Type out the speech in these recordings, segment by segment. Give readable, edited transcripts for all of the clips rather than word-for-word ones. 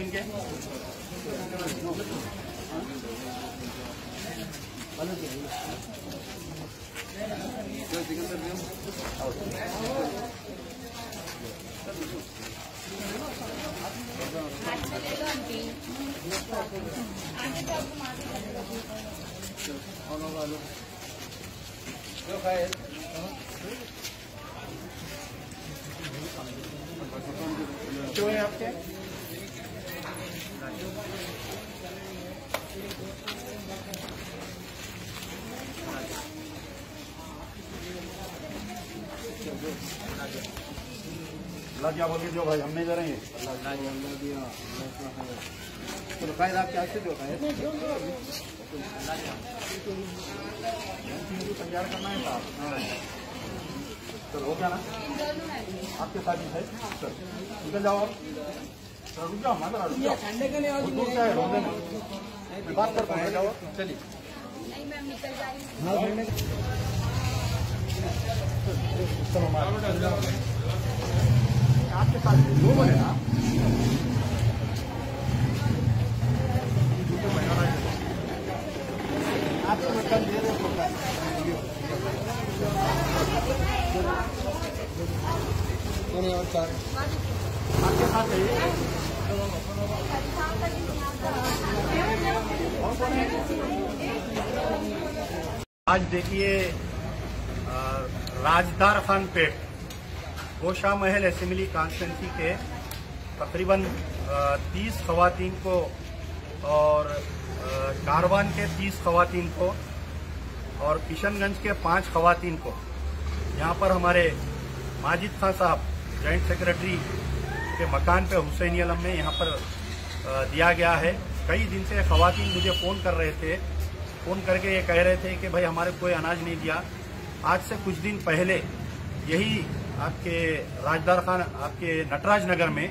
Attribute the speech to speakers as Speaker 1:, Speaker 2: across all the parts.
Speaker 1: इनके। क्यों है आपके? अल्लाह क्या बोलिए जो भाई हम नहीं करेंगे। अल्लाह दिया तो खाए आप क्या से जो खाए तैयार करना है साहब। चलो हो गया ना आपके साथ है सर, निकल जाओ आप। सर रुक जाओ माता रुक जाओ, बात कर पाए जाओ। चलिए आपके पास दो बने ना आपको मैं कल दे रहे और चार आपके साथ आज देखिए राजदार खान पेट गोशा महल असेंबली कॉन्स्टिट्यूंसी के तकरीबन 30 खवातीन को और कारवान के 30 खवातीन को और किशनगंज के 5 खवातीन को यहाँ पर हमारे माजिद खान साहब जॉइंट सेक्रेटरी के मकान पे हुसैनी आलम में यहाँ पर दिया गया है। कई दिन से खवातीन मुझे फ़ोन कर रहे थे, फ़ोन करके ये कह रहे थे कि भाई हमारे कोई अनाज नहीं दिया। आज से कुछ दिन पहले यही आपके राजदार खान आपके नटराज नगर में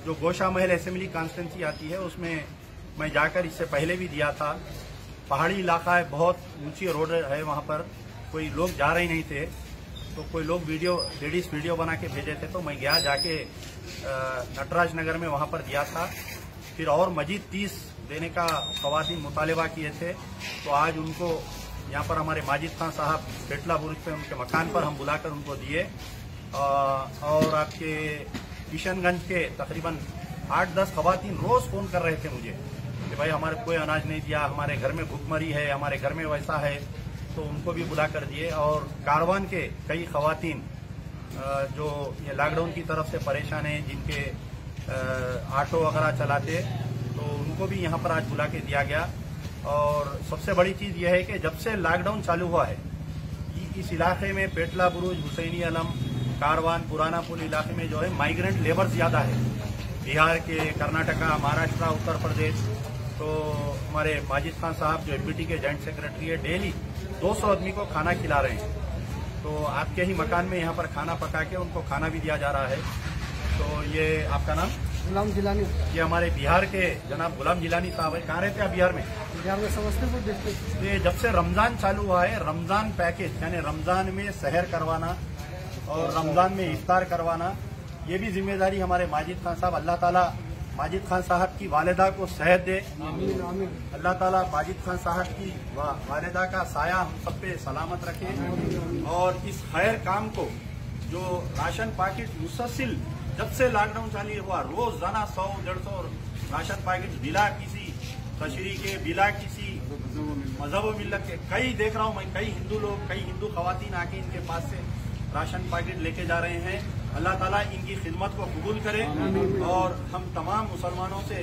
Speaker 1: जो गोशा महल असेंबली कॉन्स्टिट्यूंसी आती है उसमें मैं जाकर इससे पहले भी दिया था। पहाड़ी इलाका है, बहुत ऊंची रोड है, वहाँ पर कोई लोग जा रहे नहीं थे तो कोई लोग लेडीज वीडियो बना के भेजे थे तो मैं गया जाके नटराज नगर में वहाँ पर दिया था। फिर और मजीद 30 देने का खवातीन मुतालबा किए थे तो आज उनको यहाँ पर हमारे माजिद खान साहब पेटला बुर्ज पे उनके मकान पर हम बुलाकर उनको दिए। और आपके किशनगंज के तकरीबन 8-10 खवातीन रोज फोन कर रहे थे मुझे कि भाई हमारे कोई अनाज नहीं दिया, हमारे घर में भूखमरी है, हमारे घर में वैसा है, तो उनको भी बुला कर दिए। और कारवान के कई खवातीन जो ये लॉकडाउन की तरफ से परेशान हैं, जिनके ऑटो वगैरह चलाते, तो उनको भी यहाँ पर आज बुला के दिया गया। और सबसे बड़ी चीज यह है कि जब से लॉकडाउन चालू हुआ है इस इलाके में पेटला बुरुज, हुसैनी आलम, कारवान, पुराना पुल इलाके में जो है माइग्रेंट लेबर ज्यादा है। बिहार के, कर्नाटका, महाराष्ट्र, उत्तर प्रदेश। तो हमारे माजिद खान साहब जो एमपीटी के जॉइंट सेक्रेटरी है, डेली 200 आदमी को खाना खिला रहे हैं। तो आपके ही मकान में यहाँ पर खाना पका के उनको खाना भी दिया जा रहा है। तो ये आपका नाम?
Speaker 2: गुलाम जिलानी।
Speaker 1: ये हमारे बिहार के जनाब गुलाम जिलानी साहब है। कहाँ रहते हैं आप बिहार में?
Speaker 2: बिहार में समस्तीपुर डिस्ट्रिक्ट।
Speaker 1: ये जब से रमजान चालू हुआ है, रमजान पैकेज यानी रमजान में सहर करवाना और रमजान में इफ्तार करवाना, ये भी जिम्मेदारी हमारे माजिद खान साहब। अल्लाह ताला माजिद खान साहब की वालिदा को सेहत दे।
Speaker 2: आमीन आमीन।
Speaker 1: अल्लाह ताला माजिद खान साहब की वालिदा का साया हम सब पे सलामत रखे। और इस खैर काम को जो राशन पैकेट मुसलसिल जब से लॉकडाउन चालू हुआ रोजाना 100-150 राशन पैकेट बिला किसी तशरी के, बिला किसी मजहब मिल्लत के, कई देख रहा हूं मैं, कई हिंदू लोग, कई हिंदू खवातीन आके इनके पास से राशन पैकेट लेके जा रहे हैं। अल्लाह ताला इनकी खिदमत को कबूल करे। और हम तमाम मुसलमानों से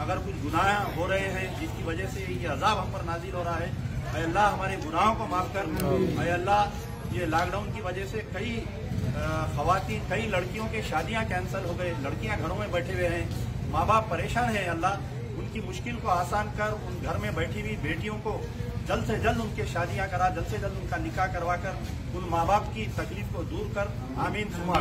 Speaker 1: अगर कुछ गुनाह हो रहे हैं जिसकी वजह से ये अजाब हम पर नाजिल हो रहा है, ऐ अल्लाह हमारे गुनाहों को माफ कर। ऐ अल्लाह ये लॉकडाउन की वजह से कई खवातीन, कई लड़कियों के शादियां कैंसिल हो गए, लड़कियां घरों में बैठे हुए हैं, माँ बाप परेशान हैं। अल्लाह उनकी मुश्किल को आसान कर, उन घर में बैठी हुई बेटियों को जल्द से जल्द उनके शादियां करा, जल्द से जल्द उनका निकाह करवा कर उन माँ बाप की तकलीफ को दूर कर। आमीन सुमा।